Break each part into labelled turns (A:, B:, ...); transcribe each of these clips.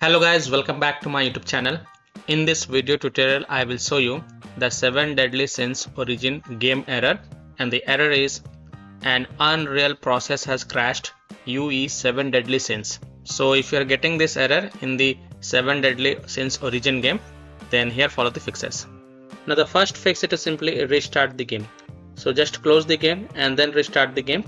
A: Hello guys, welcome back to my YouTube channel. In this video tutorial, I will show you the 7 deadly sins origin game error, and the error is an Unreal process has crashed UE-7 deadly sins. So if you are getting this error in the 7 deadly sins origin game, then here follow the fixes. Now the first fix is to simply restart the game. So just close the game and then restart the game.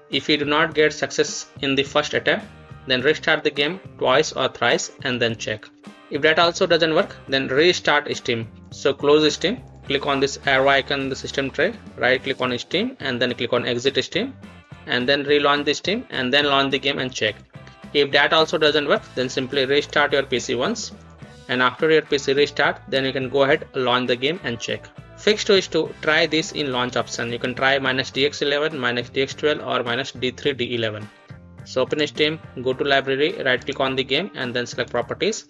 A: If you do not get success in the first attempt, then restart the game twice or thrice and then check. If that also doesn't work, then restart Steam. So close Steam, click on this arrow icon in the system tray, right click on Steam and then click on exit Steam, and then relaunch the Steam and then launch the game and check. If that also doesn't work, then simply restart your PC once, and after your PC restart, then you can go ahead, launch the game and check. Fix 2 is to try this in launch option. You can try -dx11, -dx12 or -d3 d11. So open Steam, go to library, right click on the game and then select properties.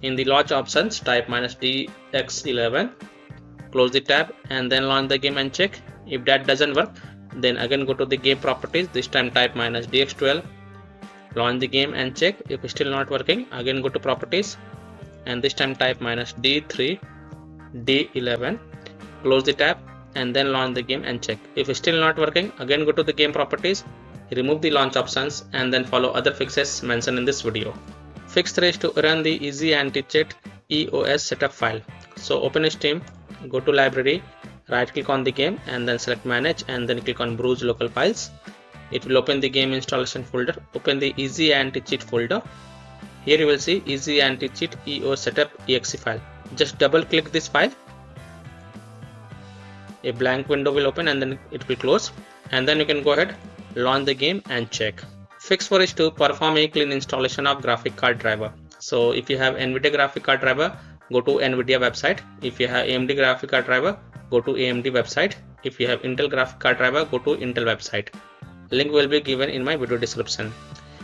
A: In the launch options, type -dx11, close the tab and then launch the game and check. If that doesn't work, then again go to the game properties, this time type -dx12, launch the game and check. If it's still not working, again go to properties and this time type -d3 d11, close the tab and then launch the game and check. If it's still not working, again go to the game properties, remove the launch options and then follow other fixes mentioned in this video. Fix 3 is to run the easy AntiCHE EOS setup file. So open Steam, go to library, right click on the game and then select manage and then click on browse local files. It will open the game installation folder. Open the easy AntiCHE folder. Here you will see easy AntiCHE EOS setup exe file. Just double click this file. A blank window will open and then it will close, and then you can go ahead, launch the game and check. Fix 4 is to perform a clean installation of graphic card driver. So if you have NVIDIA graphic card driver, go to NVIDIA website. If you have AMD graphic card driver, go to AMD website. If you have Intel graphic card driver, go to Intel website. Link will be given in my video description.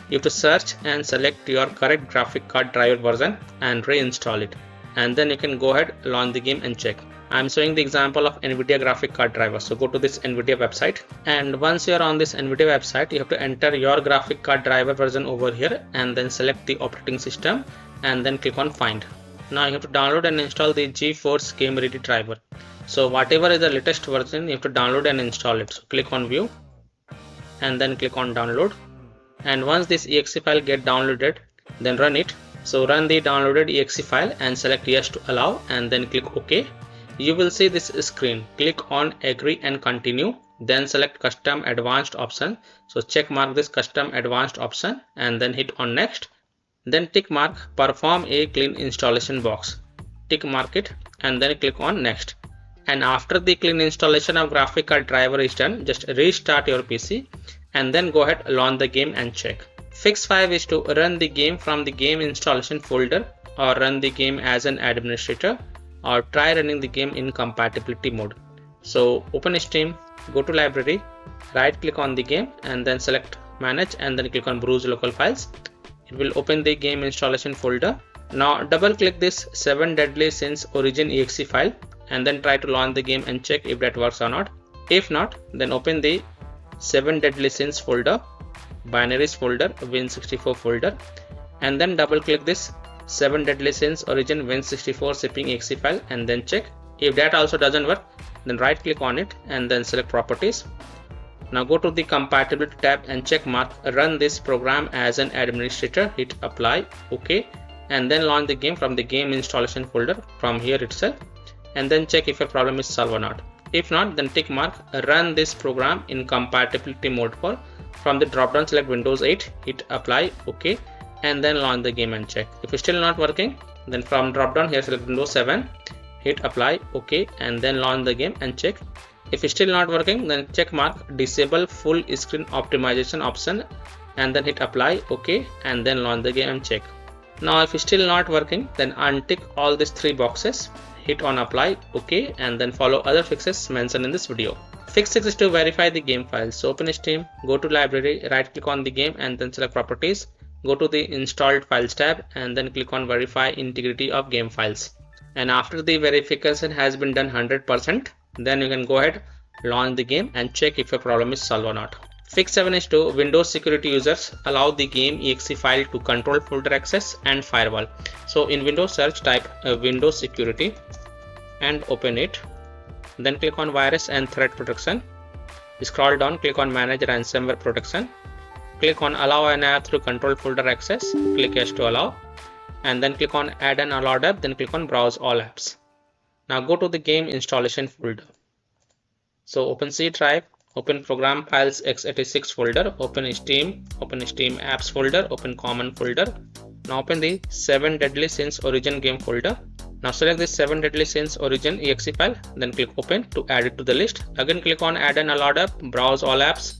A: You have to search and select your correct graphic card driver version and reinstall it, and then you can go ahead, launch the game and check. I'm showing the example of NVIDIA graphic card driver. So go to this NVIDIA website, and once you are on this NVIDIA website, you have to enter your graphic card driver version over here and then select the operating system and then click on find. Now you have to download and install the GeForce Game Ready driver. So whatever is the latest version, you have to download and install it. So click on view and then click on download, and once this exe file get downloaded, then run it. So run the downloaded exe file and select yes to allow and then click OK. You will see this screen. Click on agree and continue, then select custom advanced option. So check mark this custom advanced option and then hit on next. Then tick mark perform a clean installation box. Tick mark it and then click on next. And after the clean installation of graphic card driver is done, just restart your PC and then go ahead, launch the game and check. Fix 5 is to run the game from the game installation folder or run the game as an administrator, or try running the game in compatibility mode. So open Steam, go to library, right click on the game and then select manage and then click on browse local files. It will open the game installation folder. Now double click this 7 deadly sins origin exe file and then try to launch the game and check if that works or not. If not, then open the 7 deadly sins folder, binaries folder, Win64 folder, and then double click this 7 deadly sins origin Win64 shipping exe file and then check. If that also doesn't work, then right click on it and then select properties. Now go to the compatibility tab and check mark run this program as an administrator, hit apply, OK, and then launch the game from the game installation folder from here itself, and then check if your problem is solved or not. If not, then tick mark run this program in compatibility mode for from the drop down, select Windows 8, hit apply, OK, and then launch the game and check. If it's still not working, then from drop down here select Windows 7, hit apply, OK, and then launch the game and check. If it's still not working, then check mark disable full screen optimization option and then hit apply, OK, and then launch the game and check. Now if it's still not working, then untick all these 3 boxes, hit on apply, OK, and then follow other fixes mentioned in this video. Fix 6 is to verify the game files. So open Steam, go to library, right click on the game and then select properties. Go to the installed files tab and then click on verify integrity of game files. And after the verification has been done 100%, then you can go ahead, launch the game and check if your problem is solved or not. Fix 7 is to Windows security users allow the game exe file to control folder access and firewall. So in Windows search, type Windows security and open it. Then click on virus and threat protection. Scroll down, click on manage ransomware protection. Click on allow an app through control folder access. Click yes to allow. And then click on add an allowed app. Then click on browse all apps. Now go to the game installation folder. So open C drive, open program files x86 folder, open Steam apps folder, open common folder. Now open the 7 Deadly Sins origin game folder. Now select this 7 Deadly Sins origin exe file, then click open to add it to the list. Again click on add an allowed app, browse all apps.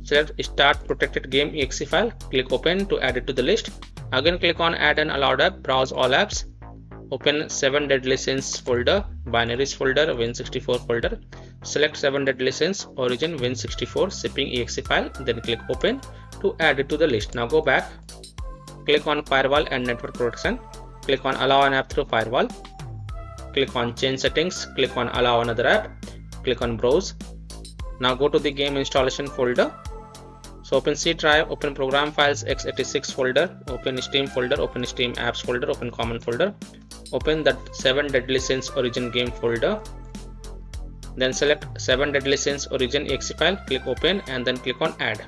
A: Select start protected game exe file, click open to add it to the list. Again click on add an allowed app, browse all apps. Open 7 Deadly Sins folder, binaries folder, Win64 folder. Select 7 Deadly Sins origin Win64 shipping exe file, then click open to add it to the list. Now go back, click on firewall and network protection, click on allow an app through firewall, click on change settings, click on allow another app, click on browse. Now go to the game installation folder. So open C drive, open program files x86 folder, open Steam folder, open Steam apps folder, open common folder. Open that 7 Deadly Sins origin game folder. Then select 7 Deadly Sins origin exe file, click open and then click on add.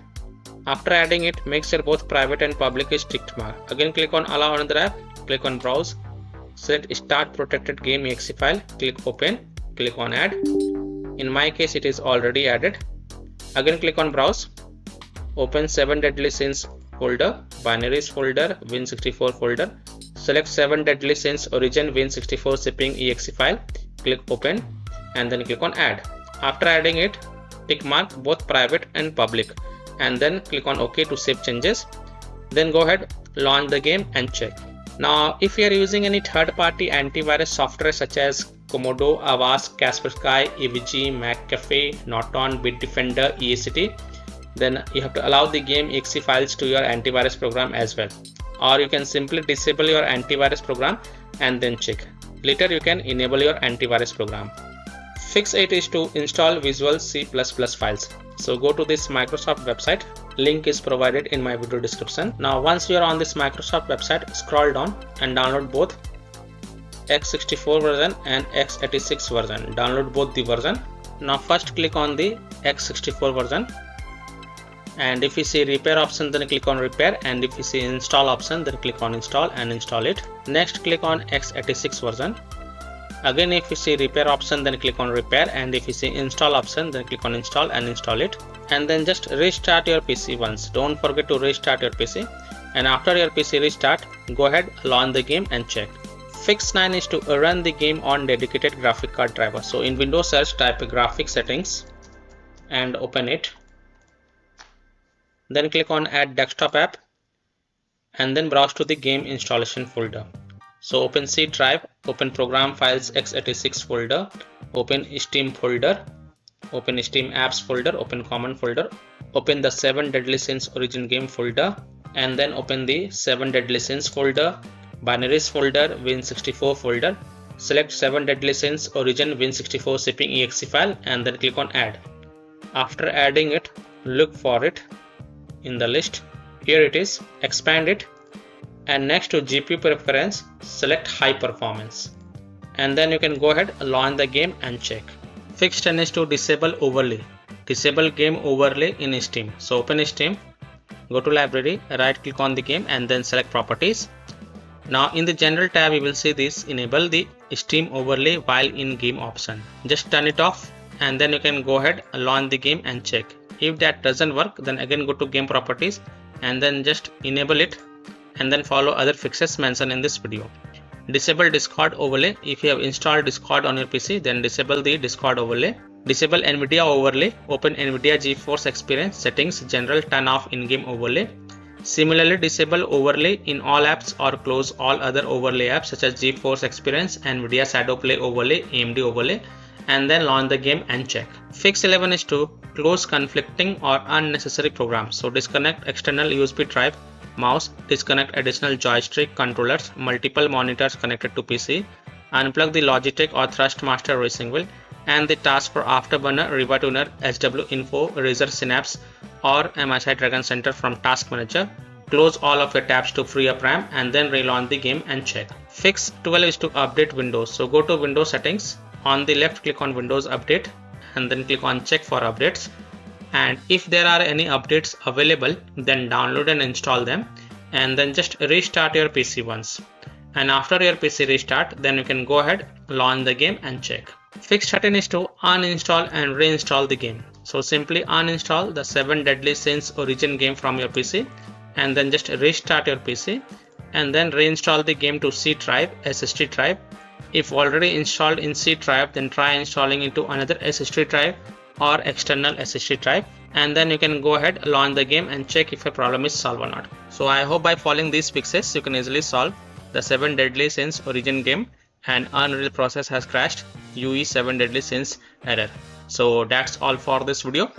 A: After adding it, make sure both private and public is ticked mark. Again click on allow another app, click on browse. Select start protected game exe file, click open, click on add. In my case it is already added. Again click on browse. Open 7 Deadly Sins folder, binaries folder, Win64 folder. Select 7 Deadly Sins origin Win64 shipping exe file, click open and then click on add. After adding it, tick mark both private and public and then click on OK to save changes. Then go ahead, launch the game and check. Now if you are using any third-party antivirus software such as Komodo, Avast, Kaspersky, EVG, McAfee, Norton, Bitdefender, EACT, then you have to allow the game exe files to your antivirus program as well. Or you can simply disable your antivirus program and then check. Later you can enable your antivirus program. Fix 8 is to install Visual C++ files. So go to this Microsoft website. Link is provided in my video description. Now once you are on this Microsoft website, scroll down and download both x64 version and x86 version. Download both the version. Now first click on the x64 version. And if you see repair option, then click on repair, and if you see install option, then click on install and install it. Next click on x86 version. Again if you see repair option, then click on repair, and if you see install option, then click on install and install it. And then just restart your PC once. Don't forget to restart your PC. And after your PC restart, go ahead, launch the game and check. Fix 9 is to run the game on dedicated graphic card driver. So in Windows search, type graphic settings and open it. Then click on add desktop app and then browse to the game installation folder. So open C drive, open program files x86 folder, open Steam folder, open Steam apps folder, open common folder, open the 7 Deadly Sins origin game folder, and then open the 7 Deadly Sins folder, binaries folder, Win64 folder. Select 7 Deadly Sins origin Win64 shipping exe file and then click on add. After adding it, look for it in the list. Here it is, expand it, and next to GPU preference, select high performance, and then you can go ahead, launch the game and check. Fix 10 is to disable overlay. Disable game overlay in Steam. So open Steam, go to library, right click on the game and then select properties. Now in the general tab you will see this enable the Steam overlay while in game option. Just turn it off and then you can go ahead, launch the game and check. If that doesn't work, then again go to game properties and then just enable it and then follow other fixes mentioned in this video. Disable Discord overlay. If you have installed Discord on your PC, then disable the Discord overlay. Disable NVIDIA overlay. Open NVIDIA GeForce Experience settings, general, turn off in-game overlay. Similarly, disable overlay in all apps or close all other overlay apps such as GeForce Experience, NVIDIA Shadowplay overlay, AMD overlay, and then launch the game and check. Fix 11 is to close conflicting or unnecessary programs. So disconnect external USB drive, mouse, disconnect additional joystick controllers, multiple monitors connected to PC, unplug the Logitech or Thrustmaster racing wheel, and the task for Afterburner, RivaTuner, HW Info, Razor Synapse or AntiCHE Dragon Center from Task Manager. Close all of your tabs to free up RAM and then relaunch the game and check. Fix 12 is to update Windows. So go to Windows settings. On the left, click on Windows Update and then click on Check for updates. And if there are any updates available, then download and install them and then just restart your PC once. And after your PC restart, then you can go ahead, launch the game and check. Fix 13 is to uninstall and reinstall the game. So simply uninstall the 7 Deadly Sins origin game from your PC and then just restart your PC and then reinstall the game to C drive, SSD drive. If already installed in C drive, then try installing into another SSD drive or external SSD drive, and then you can go ahead, launch the game and check if a problem is solved or not. So I hope by following these fixes you can easily solve the 7 Deadly Sins origin game and Unreal process has crashed UE-7DeadlySins error. So that's all for this video.